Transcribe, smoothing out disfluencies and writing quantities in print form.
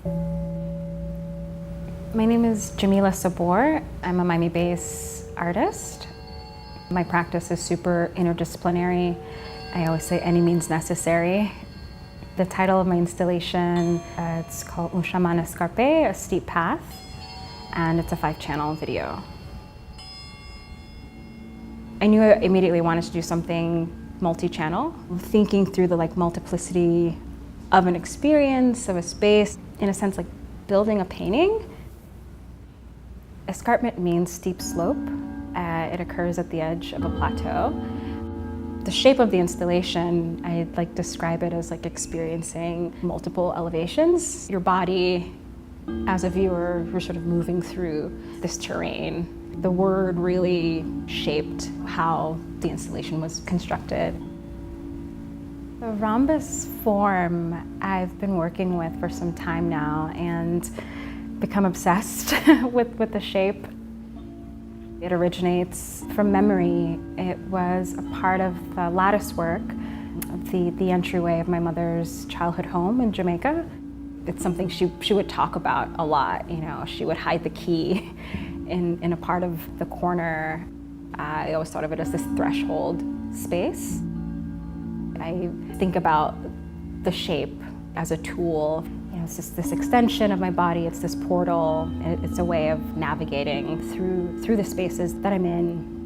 My name is Jamilah Sabur. I'm a Miami-based artist. My practice is super interdisciplinary. I always say any means necessary. The title of my installation, it's called Un chemin escarpé, a steep path, and it's a 5-channel video. I knew I immediately wanted to do something multi-channel, thinking through the multiplicity of an experience, of a space, in a sense like building a painting. Escarpment means steep slope. It occurs at the edge of a plateau. The shape of the installation, I'd describe it as experiencing multiple elevations. Your body, as a viewer, you're sort of moving through this terrain. The word really shaped how the installation was constructed. The rhombus form I've been working with for some time now and become obsessed with the shape. It originates from memory. It was a part of the lattice work of the entryway of my mother's childhood home in Jamaica. It's something she would talk about a lot. She would hide the key in a part of the corner. I always thought of it as this threshold space. I think about the shape as a tool. It's just this extension of my body, it's this portal, it's a way of navigating through the spaces that I'm in.